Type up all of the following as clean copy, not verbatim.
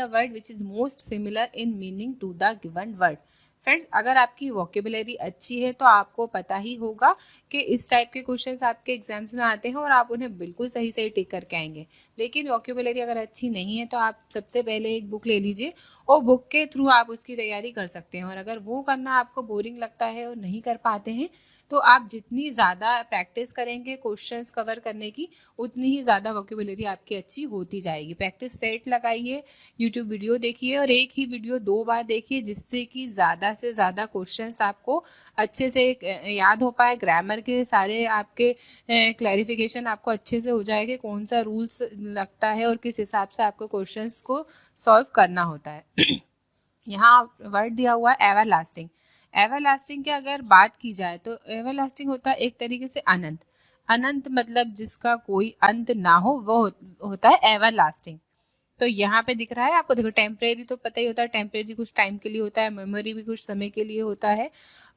The word which is most similar in meaning to the given word. Friends, अगर आपकी vocabulary अच्छी है तो आपको पता ही होगा कि इस टाइप के क्वेश्चंस आपके एग्जाम्स में आते हैं और आप उन्हें बिल्कुल सही सही टिक करके आएंगे। लेकिन वोकेबुलरी अगर अच्छी नहीं है तो आप सबसे पहले एक बुक ले लीजिए और बुक के थ्रू आप उसकी तैयारी कर सकते हैं। और अगर वो करना आपको बोरिंग लगता है और नहीं कर पाते हैं तो आप जितनी ज़्यादा प्रैक्टिस करेंगे क्वेश्चंस कवर करने की, उतनी ही ज़्यादा वोकेबुलरी आपकी अच्छी होती जाएगी। प्रैक्टिस सेट लगाइए, यूट्यूब वीडियो देखिए और एक ही वीडियो 2 बार देखिए, जिससे कि ज़्यादा से ज़्यादा क्वेश्चंस आपको अच्छे से याद हो पाए। ग्रामर के सारे आपके क्लैरिफिकेशन आपको अच्छे से हो जाएगा, कौन सा रूल्स लगता है और किस हिसाब से आपको क्वेश्चंस को सॉल्व करना होता है। यहाँ वर्ड दिया हुआ है एवरलास्टिंग। एवरलास्टिंग की अगर बात की जाए तो एवरलास्टिंग होता है एक तरीके से अनंत। अनंत मतलब जिसका कोई अंत ना हो, वो होता है एवरलास्टिंग। तो यहाँ पे दिख रहा है आपको, देखो टेम्परेरी तो पता ही होता है, टेम्परेरी कुछ टाइम के लिए होता है, मेमोरी भी कुछ समय के लिए होता है,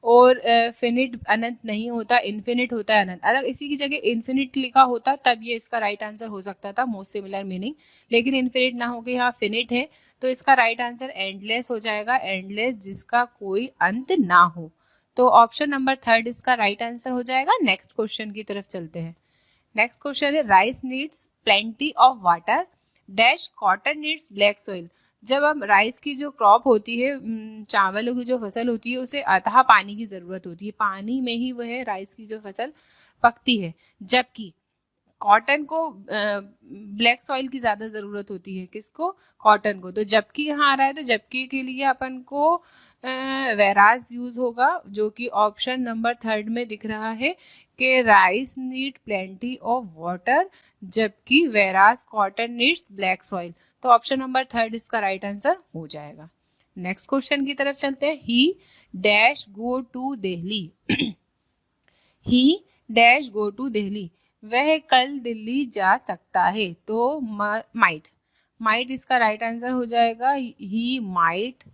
और फिनिट अनंत नहीं होता, इन्फिनिट होता है अनंत। अगर इसी की जगह इन्फिनिट लिखा होता तब ये इसका राइट आंसर हो सकता था, मोस्ट सिमिलर मीनिंग। लेकिन इन्फिनिट ना होकर यहाँ फिनिट है, तो इसका राइट आंसर एंडलेस हो जाएगा। एंडलेस जिसका कोई अंत ना हो। तो ऑप्शन नंबर 3 इसका राइट आंसर हो जाएगा। नेक्स्ट क्वेश्चन की तरफ चलते हैं। नेक्स्ट क्वेश्चन है rice needs plenty of water dash cotton needs black soil. जब हम राइस की जो क्रॉप होती है, चावलों की जो फसल होती है, उसे अथाह पानी की जरूरत होती है, पानी में ही वह राइस की जो फसल पकती है। जबकि कॉटन को ब्लैक सॉइल की ज्यादा जरूरत होती है। किसको? कॉटन को। तो जबकि यहाँ आ रहा है तो जबकि के लिए अपन को वेराज यूज होगा, जो कि ऑप्शन नंबर 3 में दिख रहा है कि rice need plenty of water जबकि वेराज कॉटन नीड्स ब्लैक सॉइल। तो ऑप्शन नंबर 3 इसका राइट आंसर हो जाएगा। नेक्स्ट क्वेश्चन की तरफ चलते हैं। He dash go to Delhi. He dash go to Delhi, वह कल दिल्ली जा सकता है। तो माइट, माइट इसका राइट आंसर हो जाएगा। He might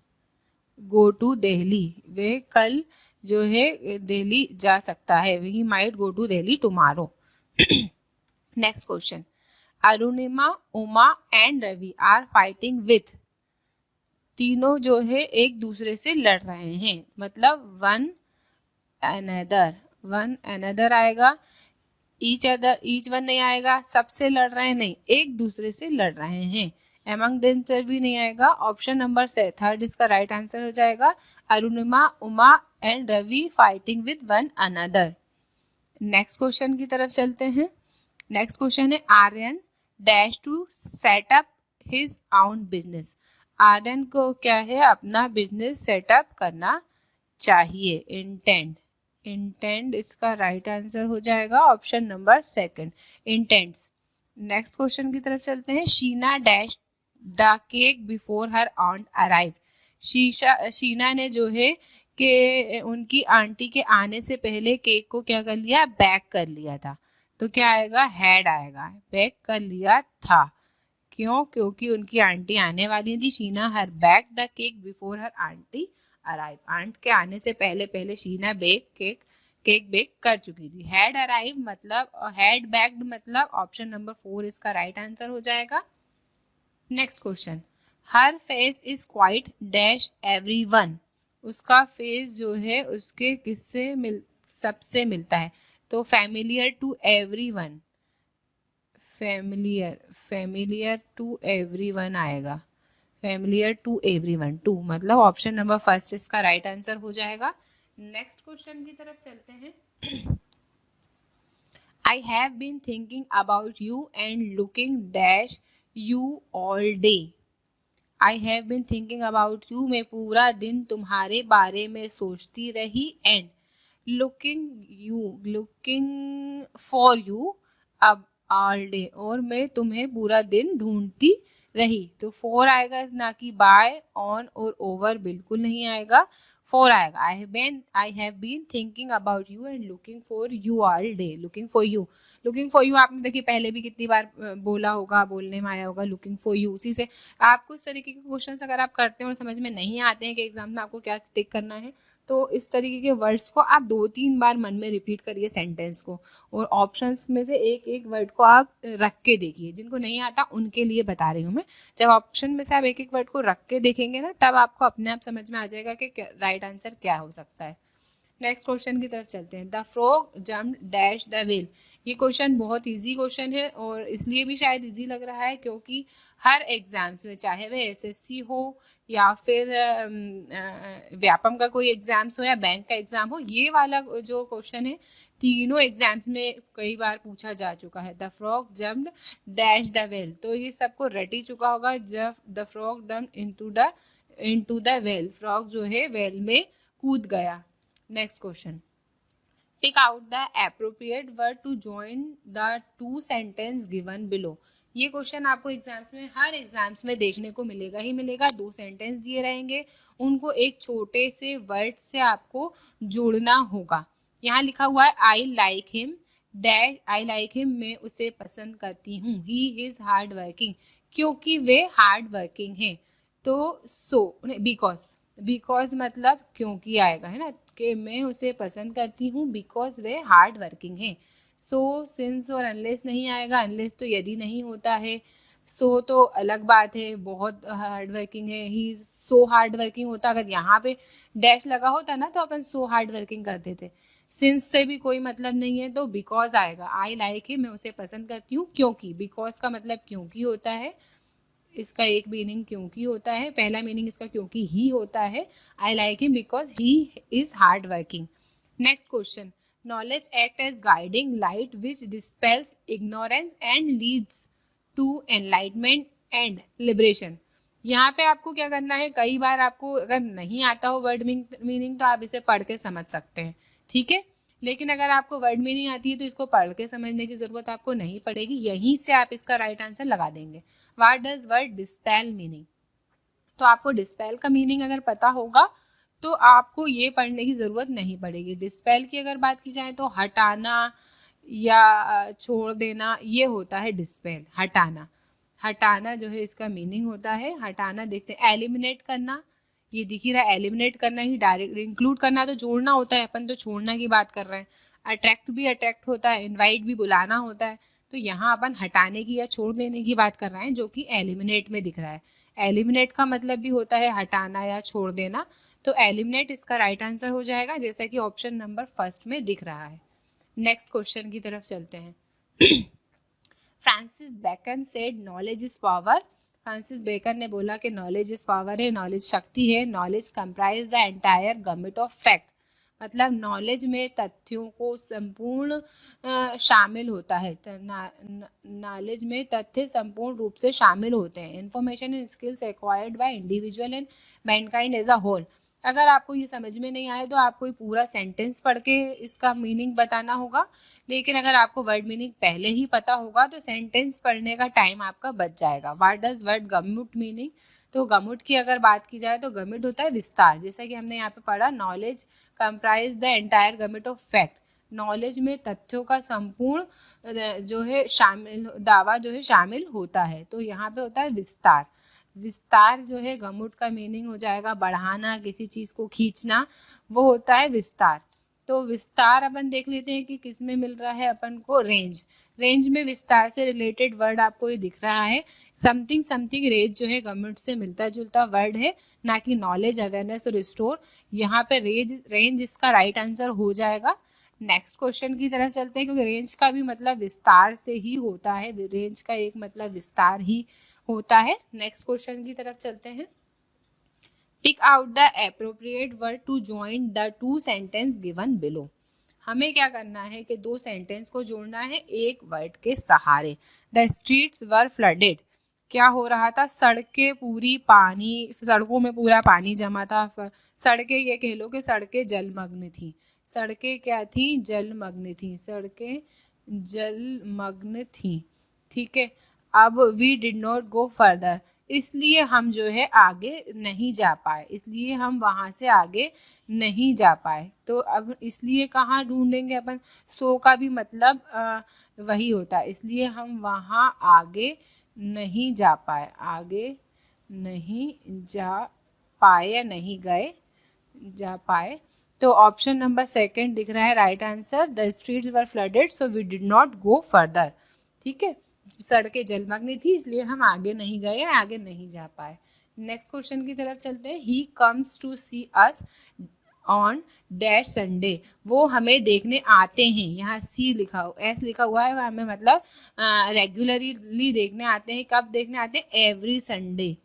go to Delhi, वह कल जो है दिल्ली जा सकता है। He might go to Delhi tomorrow. Next question, Arunima, Uma and Ravi are fighting with. तीनों जो है एक दूसरे से लड़ रहे हैं, मतलब वन अनदर आएगा। ईच वन नहीं आएगा, सबसे लड़ रहे हैं नहीं, एक दूसरे से लड़ रहे हैं। एमंग देमसेल्फ भी नहीं आएगा। ऑप्शन नंबर 3 इसका राइट आंसर हो जाएगा। Arunima, Uma and Ravi fighting with one another. Next question की तरफ चलते हैं। नेक्स्ट क्वेश्चन है Aryan dash to set up his own business. Aryan को क्या है? अपना बिजनेस सेटअप करना चाहिए। इंटेंड इसका राइट आंसर हो जाएगा। Option number 2 intends. Next question की तरफ चलते हैं। Sheena dash the cake before her ऑन्ट arrive. Sheena ने जो है कि उनकी आंटी के आने से पहले केक को क्या कर लिया? बैक कर लिया था। तो क्या आएगा? हैड आएगा। बैक कर लिया था। क्यों? क्योंकि उनकी आंटी आने वाली थी। Sheena her bake the cake before her aunty arrive. Aunt के आने से पहले पहले शीना केक बेक कर चुकी थी। हैड अराइव मतलब, हैड बैक्ड मतलब ऑप्शन नंबर 4 इसका राइट आंसर हो जाएगा। Next question, her face is quite dash everyone. उसका फेस जो है उसके किससे सबसे मिलता है। तो familiar to everyone, familiar to everyone आएगा। फैमिलियर टू एवरीवन, टू मतलब ऑप्शन नंबर 1 इसका राइट आंसर हो जाएगा। नेक्स्ट क्वेश्चन की तरफ चलते हैं। I have been thinking about you and looking dash you all day. I have been thinking about you, मैं पूरा दिन तुम्हारे बारे में सोचती रही। एंड लुकिंग फॉर यू अब ऑल डे, और मैं तुम्हें पूरा दिन ढूंढती रही। तो 4 आएगा, ना कि बाय, ऑन और ओवर बिल्कुल नहीं आएगा। 4 आएगा। I have been thinking about you and looking for you all day. Looking for you आपने देखिए पहले भी कितनी बार बोला होगा, बोलने में आया होगा लुकिंग फॉर यू। उसी से आपको इस तरीके के क्वेश्चन अगर आप करते हैं और समझ में नहीं आते हैं कि एग्जाम में आपको क्या टिक करना है, तो इस तरीके के वर्ड्स को आप 2-3 बार मन में रिपीट करिए सेंटेंस को, और ऑप्शंस में से एक एक वर्ड को आप रख के देखिए। जिनको नहीं आता उनके लिए बता रही हूँ मैं। जब ऑप्शन में से आप एक एक वर्ड को रख के देखेंगे ना, तब आपको अपने आप समझ में आ जाएगा कि राइट आंसर क्या हो सकता है। नेक्स्ट क्वेश्चन की तरफ चलते हैं। The frog jumped dash the well. ये क्वेश्चन बहुत इजी क्वेश्चन है, और इसलिए भी शायद इजी लग रहा है क्योंकि हर एग्जाम्स में, चाहे वह एसएससी हो या फिर व्यापम का कोई एग्जाम्स हो या बैंक का एग्जाम हो, ये वाला जो क्वेश्चन है तीनों एग्जाम्स में कई बार पूछा जा चुका है। The frog jumped dash the well, तो ये सबको रट ही चुका होगा। जब the frog jumped into the well, frog जो है वेल में कूद गया। Next question, pick out the appropriate word to join the two sentence given below. ये क्वेश्चन आपको एग्जाम्स में, हर एग्जाम्स में देखने को मिलेगा ही मिलेगा। 2 सेंटेंस दिए रहेंगे, उनको एक छोटे से वर्ड से आपको जोड़ना होगा। यहाँ लिखा हुआ है I like him dash, I like him, मैं उसे पसंद करती हूँ। ही इज हार्ड वर्किंग, क्योंकि वे हार्ड वर्किंग है। तो सो बिकॉज, बिकॉज मतलब क्योंकि आएगा, है ना, कि मैं उसे पसंद करती हूँ बिकॉज वे हार्ड वर्किंग है। सो सिंस और अनलेस नहीं आएगा, अनलेस तो यदि नहीं होता है, सो तो अलग बात है, बहुत हार्ड वर्किंग है, ही सो हार्ड वर्किंग होता। अगर यहाँ पे डैश लगा होता ना तो अपन सो हार्ड वर्किंग करते थे। सिंस से भी कोई मतलब नहीं है तो बिकॉज आएगा। आई लाइक है, मैं उसे पसंद करती हूँ क्योंकि, बिकॉज का मतलब क्योंकि होता है, इसका एक मीनिंग क्योंकि होता है, पहला मीनिंग इसका क्योंकि ही होता है। I like him because he is hard working. Next question, knowledge act as guiding light which dispels ignorance and leads to enlightenment and liberation. यहाँ पे आपको क्या करना है, कई बार आपको अगर नहीं आता हो वर्ड मीनिंग तो आप इसे पढ़ के समझ सकते हैं, ठीक है। लेकिन अगर आपको वर्ड मीनिंग आती है तो इसको पढ़ के समझने की जरूरत आपको नहीं पड़ेगी, यहीं से आप इसका राइट आंसर लगा देंगे। What does word dispel meaning, तो आपको डिस्पेल का मीनिंग अगर पता होगा तो आपको ये पढ़ने की जरूरत नहीं पड़ेगी। डिस्पेल की अगर बात की जाए तो हटाना या छोड़ देना, ये होता है डिस्पेल, हटाना। हटाना जो है इसका मीनिंग होता है हटाना। देखते हैं, एलिमिनेट करना, ये दिख ही रहा है, एलिमिनेट करना ही डायरेक्ट, इंक्लूड करना तो जोड़ना होता है, अपन तो छोड़ना की बात कर रहे हैं। अट्रैक्ट भी अट्रैक्ट होता है, इनवाइट भी बुलाना होता है, तो यहाँ अपन हटाने की या छोड़ देने की बात कर रहे हैं, जो कि एलिमिनेट में दिख रहा है। एलिमिनेट का मतलब भी होता है हटाना या छोड़ देना, तो एलिमिनेट इसका राइट आंसर हो जाएगा, जैसा कि ऑप्शन नंबर फर्स्ट में दिख रहा है। नेक्स्ट क्वेश्चन की तरफ चलते हैं। Francis Bacon said knowledge is power. Francis Bacon ने बोला कि नॉलेज इज पावर है, नॉलेज शक्ति है। Knowledge comprise the entire gamut of fact, मतलब नॉलेज में तथ्यों को संपूर्ण शामिल होता है। नॉलेज में तथ्य संपूर्ण रूप से शामिल होते हैं। Information and skills acquired by individual and mankind as a whole. अगर आपको ये समझ में नहीं आए तो आपको पूरा सेंटेंस पढ़ के इसका मीनिंग बताना होगा, लेकिन अगर आपको वर्ड मीनिंग पहले ही पता होगा तो सेंटेंस पढ़ने का टाइम आपका बच जाएगा। व्हाट डज वर्ड गम्मुट मीनिंग, तो गम्मुट की अगर बात की जाए तो गम्मुट होता है विस्तार, जैसा कि हमने यहाँ पे पढ़ा, knowledge comprise the entire gamut of fact. Knowledge में तथ्यों का संपूर्ण जो है शामिल, दावा जो है शामिल होता है, तो यहाँ पे होता है विस्तार। विस्तार जो है गम्मुट का मीनिंग हो जाएगा बढ़ाना, किसी चीज को खींचना, वो होता है विस्तार। तो विस्तार अपन देख लेते हैं कि किस में मिल रहा है अपन को, रेंज। रेंज में विस्तार से रिलेटेड वर्ड आपको ये दिख रहा है। समथिंग समथिंग रेंज जो है गम्मुट से मिलता जुलता वर्ड है, ना कि नॉलेज, अवेयरनेस और स्टोर। यहाँ पे रेंज इसका राइट आंसर हो जाएगा। नेक्स्ट क्वेश्चन की तरफ चलते हैं, क्योंकि रेंज का भी मतलब विस्तार से ही होता है, रेंज का एक मतलब विस्तार ही होता है। नेक्स्ट क्वेश्चन की तरफ चलते हैं। Pick out the appropriate word to join the two sentence given below. हमें क्या करना है कि 2 सेंटेंस को जोड़ना है एक वर्ड के सहारे। द स्ट्रीट्स वर फ्लडेड, क्या हो रहा था, सड़कें पूरी पानी, सड़कों में पूरा पानी जमा था। सड़कें, ये कह लो कि सड़कें जलमग्न थी। सड़कें क्या थी, जलमग्न थी, सड़कें जलमग्न थी, ठीक है। अब we did not go further, इसलिए हम जो है आगे नहीं जा पाए, इसलिए हम वहां से आगे नहीं जा पाए। तो अब इसलिए कहाँ ढूंढेंगे अपन, सो का भी मतलब वही होता है, इसलिए हम वहां आगे नहीं जा पाए, आगे नहीं जा पाए या नहीं गए, जा पाए। तो ऑप्शन नंबर सेकंड दिख रहा है right answer, the streets were flooded so we did not go further. ठीक है, सड़कें जलमग्न थी इसलिए हम आगे नहीं गए, आगे नहीं जा पाए। नेक्स्ट क्वेश्चन की तरफ चलते हैं। He comes to see us on dash Sunday, वो हमें देखने आते हैं। यहाँ सी लिखा हो, एस लिखा हुआ है, हमें मतलब रेगुलरली देखने आते हैं। कब देखने आते हैं? एवरी संडे,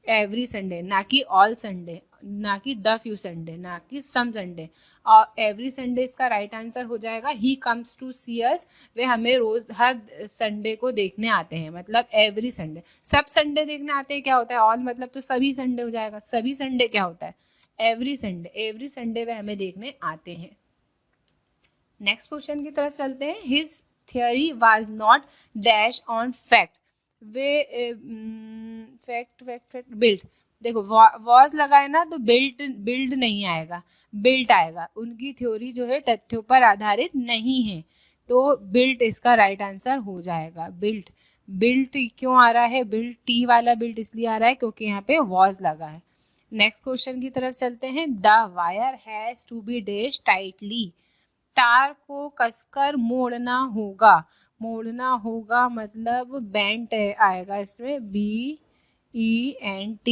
एवरी संडे, ना कि ऑल संडे, ना कि द फ्यू संडे, ना कि सम संडे। और एवरी संडे इसका राइट आंसर हो जाएगा। ही कम्स टू सी अस, वे हमें रोज हर संडे को देखने आते हैं, मतलब एवरी संडे। सब संडे देखने आते हैं क्या होता है? ऑल मतलब तो सभी संडे हो जाएगा। सभी संडे क्या होता है? एवरी संडे, एवरी संडे वे हमें देखने आते हैं। नेक्स्ट क्वेश्चन की तरफ चलते हैं। His theory was not dash on fact, way fact fact fact built. देखो वॉज लगा है ना, तो बिल्ड नहीं आएगा, बिल्ट आएगा। उनकी थ्योरी जो है तथ्यों पर आधारित नहीं है, तो बिल्ट इसका राइट आंसर हो जाएगा। बिल्ट, बिल्ट क्यों आ रहा है? बिल्ट, टी वाला बिल्ट इसलिए आ रहा है क्योंकि यहाँ पे वॉज लगा है। नेक्स्ट क्वेश्चन की तरफ चलते हैं। The wire has to be dash tightly, तार को कसकर मोड़ना होगा। मोड़ना होगा मतलब बेंट आएगा इसमें, BENT,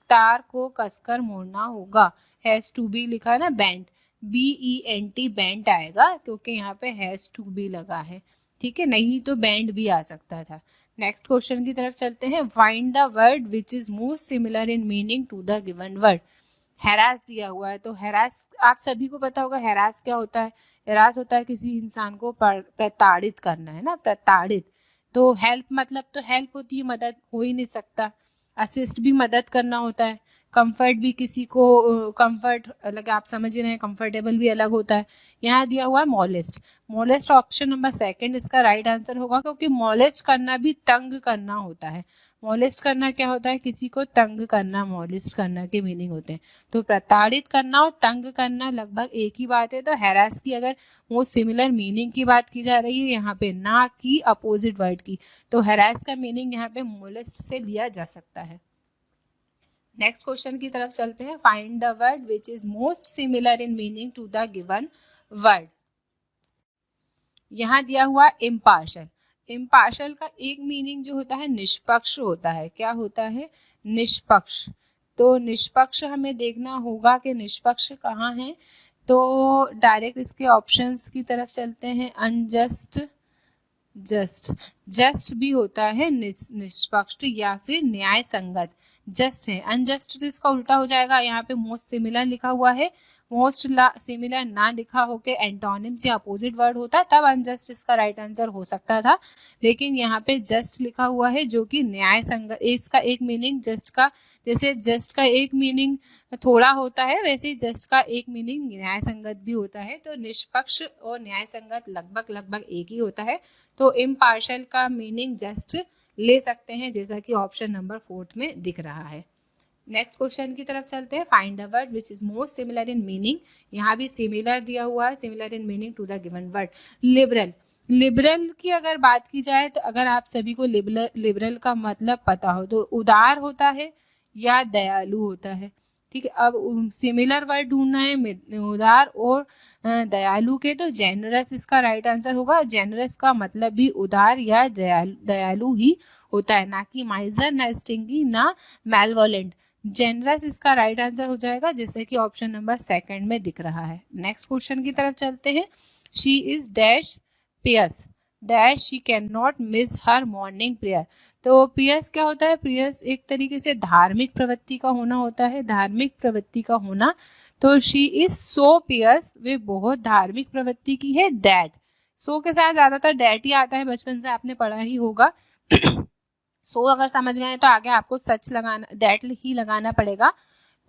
तार को कसकर मोड़ना होगा। हैज टू बी लिखा है ना, बेंट, BENT बेंट आएगा क्योंकि यहाँ पे हैज टू बी लगा है। ठीक है, नहीं तो बैंड भी आ सकता था। नेक्स्ट क्वेश्चन की तरफ चलते हैं। Find the word which is most similar in meaning to the given word. Harass दिया हुआ है, तो हैरास आप सभी को पता होगा हैरास क्या होता है। हैरास होता है किसी इंसान को प्रताड़ित करना, है ना, प्रताड़ित। तो हेल्प मतलब तो हेल्प होती है, मदद, हो ही नहीं सकता। असिस्ट भी मदद करना होता है। कंफर्ट भी किसी को, कंफर्ट अलग, आप समझ ही रहे हैं, कंफर्टेबल भी अलग होता है। यहाँ दिया हुआ है molest, molest option number second इसका राइट आंसर होगा, क्योंकि मोलेस्ट करना भी तंग करना होता है। मोलेस्ट करना क्या होता है? किसी को तंग करना, मोलेस्ट करना के मीनिंग होते हैं। तो प्रताड़ित करना और तंग करना लगभग एक ही बात है। तो हैरास की अगर मोस्ट सिमिलर मीनिंग की बात की जा रही है यहाँ पे, ना कि अपोजिट वर्ड की, तो हैरास का मीनिंग यहाँ पे मोलेस्ट से लिया जा सकता है। नेक्स्ट क्वेश्चन की तरफ चलते हैं। Find the word which is most similar in meaning to the given word. यहाँ दिया हुआ इम्पार्शल। इम्पार्शल का एक मीनिंग जो होता है निष्पक्ष होता है। क्या होता है? निष्पक्ष। तो निष्पक्ष हमें देखना होगा कि निष्पक्ष कहाँ है। तो डायरेक्ट इसके ऑप्शंस की तरफ चलते हैं। अनजस्ट, जस्ट, जस्ट भी होता है निष्पक्ष, या फिर न्याय संगत। जस्ट है, अनजस्ट तो इसका उल्टा हो जाएगा। यहाँ पे मोस्ट सिमिलर लिखा हुआ है, मोस्ट सिमिलर ना लिखा होके एंटोनिम्स या अपोजिट वर्ड होता तब अनजस्ट इसका राइट आंसर हो सकता था, लेकिन यहाँ पे जस्ट लिखा हुआ है जो कि न्याय संगत। इसका एक मीनिंग जस्ट का, जैसे जस्ट का एक मीनिंग थोड़ा होता है, वैसे ही जस्ट का एक मीनिंग न्याय संगत भी होता है। तो निष्पक्ष और न्याय संगत लगभग लगभग एक ही होता है। तो इम्पार्शल का मीनिंग जस्ट ले सकते हैं, जैसा कि ऑप्शन नंबर 4 में दिख रहा है। नेक्स्ट क्वेश्चन की तरफ चलते हैं। Find the word which is most similar in meaning. यहाँ भी सिमिलर दिया हुआ है, similar in meaning to the given word. Liberal, liberal की अगर बात की जाए तो अगर आप सभी को लिबरल का मतलब पता हो तो उदार होता है या दयालु होता है। ठीक है, अब सिमिलर वर्ड ढूंढना है उदार और दयालु के, तो जेनरस इसका राइट आंसर होगा। जेनरस का मतलब भी उदार या दयालु ही होता है, ना कि माइजर, ना स्टिंगी, ना मैलवोलेंट। जेनरस इसका राइट आंसर हो जाएगा, जैसे कि ऑप्शन नंबर सेकंड में दिख रहा है। नेक्स्ट क्वेश्चन की तरफ चलते हैं। She is dash Paes, dash she can not miss her morning prayer. तो पियस क्या होता है? पियस एक तरीके से धार्मिक प्रवृत्ति का होना होता है, धार्मिक प्रवृत्ति का होना। तो शी इज सो पियस, वे बहुत धार्मिक प्रवृत्ति की है। दैट, सो के साथ ज्यादातर डैट ही आता है, बचपन से आपने पढ़ा ही होगा। सो अगर समझ गए तो आगे आपको सच लगाना, दैट ही लगाना पड़ेगा।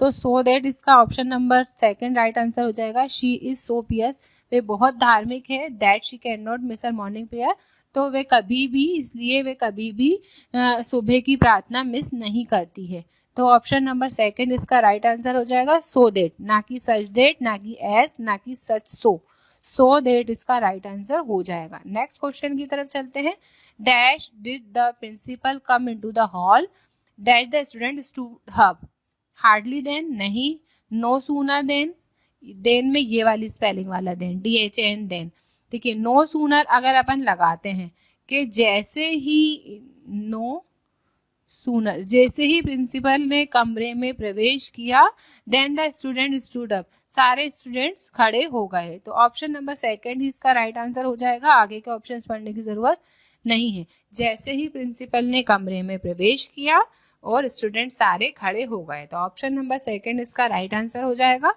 तो सो दैट इसका option number second right answer हो जाएगा। शी इज सो पियस, वे बहुत धार्मिक है। That she can not miss her morning prayer, तो वे कभी भी, इसलिए वे कभी भी सुबह की प्रार्थना मिस नहीं करती है। तो ऑप्शन नंबर सेकंड इसका राइट आंसर हो जाएगा। सो दैट, ना कि सच दैट, ना कि एस, ना कि सच सो दैट इसका राइट आंसर हो जाएगा। नेक्स्ट क्वेश्चन की तरफ चलते हैं। Dash did the principal come into the hall, dash the student stood up, hardly than, नहीं, नो सूनर देन में ये वाली स्पेलिंग वाला देन, DHAN देन। देखिए नो सूनर अगर अपन लगाते हैं कि जैसे ही नो सूनर, जैसे ही प्रिंसिपल ने कमरे में प्रवेश किया, then the student stood up, सारे स्टूडेंट्स खड़े हो गए। तो ऑप्शन नंबर सेकंड ही इसका राइट आंसर हो जाएगा, आगे के ऑप्शंस पढ़ने की जरूरत नहीं है। जैसे ही प्रिंसिपल ने कमरे में प्रवेश किया और स्टूडेंट सारे खड़े हो गए, तो ऑप्शन नंबर सेकंड इसका राइट आंसर हो जाएगा।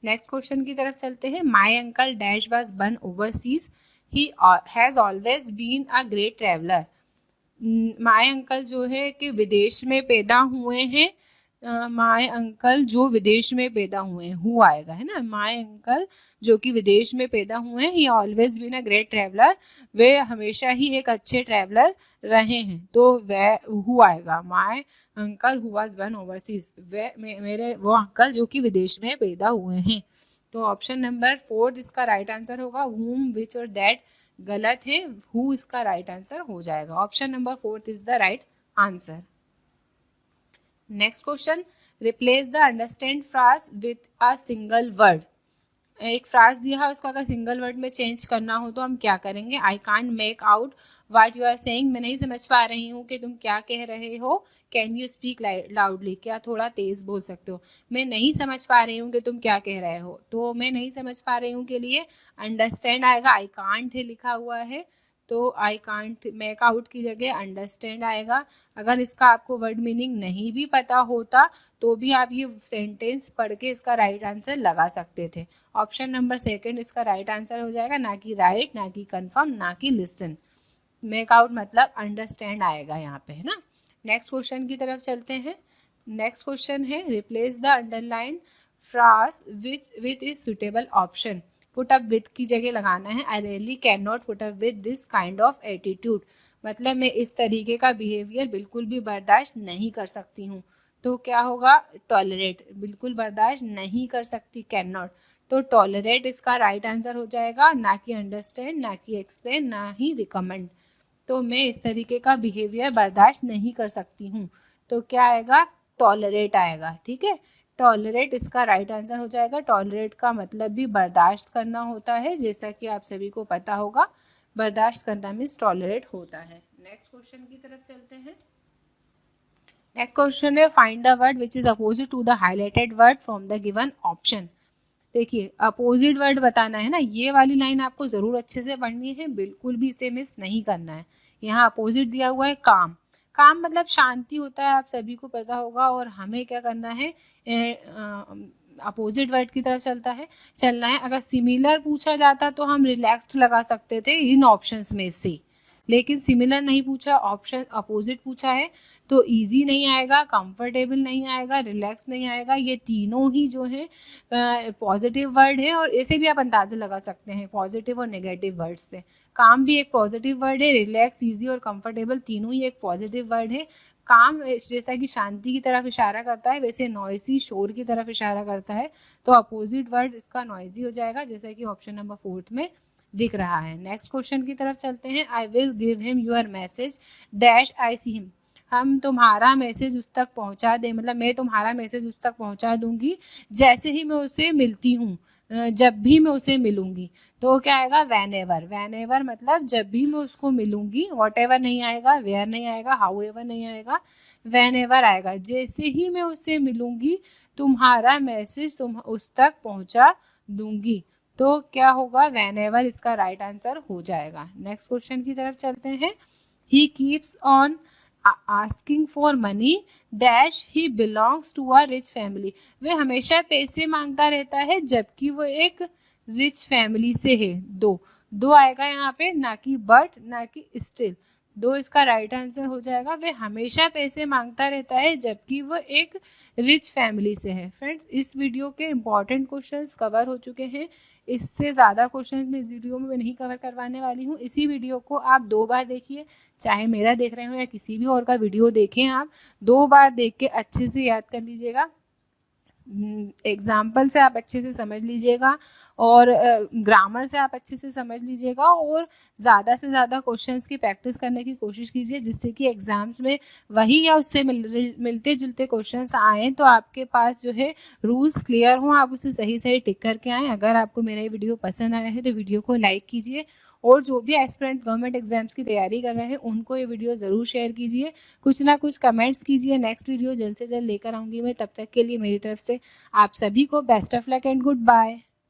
नेक्स्ट क्वेश्चन की तरफ चलते हैं। My uncle dash was born overseas, he has always been a great traveller. My uncle जो है कि विदेश में पैदा हुए हैं, माय अंकल जो विदेश में पैदा हुए हैं, हु आएगा है ना, माय अंकल जो कि विदेश में पैदा हुए हैं, he always been a great traveller, वे हमेशा ही एक अच्छे ट्रैवलर रहे हैं, तो वह हु आएगा। My uncle who was born overseas, वे मेरे वो अंकल जो कि विदेश में पैदा हुए हैं। तो ऑप्शन नंबर 4 इसका राइट आंसर होगा। whom, which और that गलत है, हु इसका राइट आंसर हो जाएगा। Option number 4 is the right answer. Next question, replace the understand phrase with a single word. एक फ्राज दिया है, उसको अगर सिंगल वर्ड में चेंज करना हो तो हम क्या करेंगे। I can't make out what you are saying, मैं नहीं समझ पा रही हूँ कि तुम क्या कह रहे हो। कैन यू स्पीक लाउडली, क्या थोड़ा तेज बोल सकते हो। मैं नहीं समझ पा रही हूँ कि तुम क्या कह रहे हो, तो मैं नहीं समझ पा रही हूँ के लिए अंडरस्टैंड आएगा। आई कांट है लिखा हुआ है, तो आई कांट मेक आउट की जगह अंडरस्टैंड आएगा। अगर इसका आपको वर्ड मीनिंग नहीं भी पता होता तो भी आप ये सेंटेंस पढ़ के इसका राइट आंसर लगा सकते थे। ऑप्शन नंबर सेकंड इसका राइट आंसर हो जाएगा, ना कि राइट, ना कि कंफर्म, ना कि लिसन। मेक आउट मतलब अंडरस्टैंड आएगा यहाँ पे, है ना। नेक्स्ट क्वेश्चन की तरफ चलते हैं। नेक्स्ट क्वेश्चन है, replace the underline phrase with is suitable option. Put up with की जगह लगाना है, I really can not put up with this kind of attitude, मतलब मैं इस तरीके का बिहेवियर बिल्कुल भी बर्दाश्त नहीं कर सकती हूँ। तो क्या होगा, टॉलरेट, बिल्कुल बर्दाश्त नहीं कर सकती, कैन नॉट, तो टॉलरेट इसका राइट आंसर हो जाएगा, ना कि अंडरस्टैंड, ना कि एक्सप्लेन, ना ही रिकमेंड। तो मैं इस तरीके का बिहेवियर बर्दाश्त नहीं कर सकती हूँ, तो क्या आएगा, टॉलरेट आएगा। ठीक है, टॉलरेट इसका राइट आंसर हो जाएगा। टॉलरेट का मतलब भी बर्दाश्त करना होता है, जैसा कि आप सभी को पता होगा, बर्दाश्त करना मीन्स टॉलरेट होता है। नेक्स्ट क्वेश्चन की तरफ चलते हैं। नेक्स्ट क्वेश्चन है, find the word which is opposite to the highlighted word from the given option. देखिए अपोजिट वर्ड बताना है ना, ये वाली लाइन आपको जरूर अच्छे से पढ़नी है, बिल्कुल भी इसे मिस नहीं करना है। यहाँ अपोजिट दिया हुआ है काम, काम मतलब शांति होता है, आप सभी को पता होगा, और हमें क्या करना है, अपोजिट वर्ड की तरफ चलना है। अगर सिमिलर पूछा जाता तो हम रिलैक्स्ड लगा सकते थे इन ऑप्शंस में से, लेकिन सिमिलर नहीं पूछा, ऑप्शन अपोजिट पूछा है, तो इजी नहीं आएगा, कंफर्टेबल नहीं आएगा, रिलैक्स नहीं आएगा। ये तीनों ही जो है पॉजिटिव वर्ड है, और ऐसे भी आप अंदाजा लगा सकते हैं पॉजिटिव और नेगेटिव वर्ड से। काम भी एक पॉजिटिव वर्ड है, रिलैक्स, इजी और कंफर्टेबल तीनों ही एक पॉजिटिव वर्ड है। काम जैसा कि शांति की तरफ इशारा करता है, वैसे नॉइसी शोर की तरफ इशारा करता है, तो अपोजिट वर्ड इसका नॉइजी हो जाएगा, जैसा कि ऑप्शन नंबर 4 में दिख रहा है। नेक्स्ट क्वेश्चन की तरफ चलते हैं। I will give him your message dash I see him, हम तुम्हारा मैसेज उस तक पहुंचा दे, मतलब मैं तुम्हारा मैसेज उस तक पहुंचा दूंगी जैसे ही मैं उसे मिलती हूँ, जब भी मैं उसे मिलूंगी। तो क्या आएगा, वैन एवर, वैन एवर मतलब जब भी मैं उसको मिलूंगी, वॉट एवर नहीं आएगा, वेयर नहीं आएगा, हाउ एवर नहीं आएगा, वैन एवर आएगा, जैसे ही मैं उससे मिलूंगी तुम्हारा मैसेज तुम उस तक पहुंचा दूंगी। तो क्या होगा, वैन एवर इसका राइट आंसर हो जाएगा। नेक्स्ट क्वेश्चन की तरफ चलते हैं। He keeps on asking for money dash he belongs to a rich family, वे हमेशा पैसे मांगता रहता है जबकि वो एक रिच फैमिली से है। दो आएगा यहाँ पे, ना कि बट, ना कि स्टिल, दो इसका राइट आंसर हो जाएगा। वे हमेशा पैसे मांगता रहता है जबकि वो एक रिच फैमिली से है। फ्रेंड्स, इस वीडियो के इंपॉर्टेंट क्वेश्चंस कवर हो चुके हैं, इससे ज़्यादा क्वेश्चंस मैं इस वीडियो में नहीं कवर करवाने वाली हूँ। इसी वीडियो को आप 2 बार देखिए, चाहे मेरा देख रहे हो या किसी भी और का वीडियो देखें, आप 2 बार देख के अच्छे से याद कर लीजिएगा। एग्जाम्पल से आप अच्छे से समझ लीजिएगा और ग्रामर से आप अच्छे से समझ लीजिएगा और ज़्यादा से ज़्यादा क्वेश्चंस की प्रैक्टिस करने की कोशिश कीजिए, जिससे कि एग्जाम्स में वही या उससे मिलते जुलते क्वेश्चंस आएँ तो आपके पास जो है रूल्स क्लियर हों, आप उसे सही सही टिक करके आएँ। अगर आपको मेरा ये वीडियो पसंद आया है तो वीडियो को लाइक कीजिए और जो भी एस्पिरेंट गवर्नमेंट एग्जाम्स की तैयारी कर रहे हैं उनको ये वीडियो ज़रूर शेयर कीजिए, कुछ ना कुछ कमेंट्स कीजिए। नेक्स्ट वीडियो जल्द से जल्द लेकर आऊँगी मैं, तब तक के लिए मेरी तरफ से आप सभी को best of luck and good bye.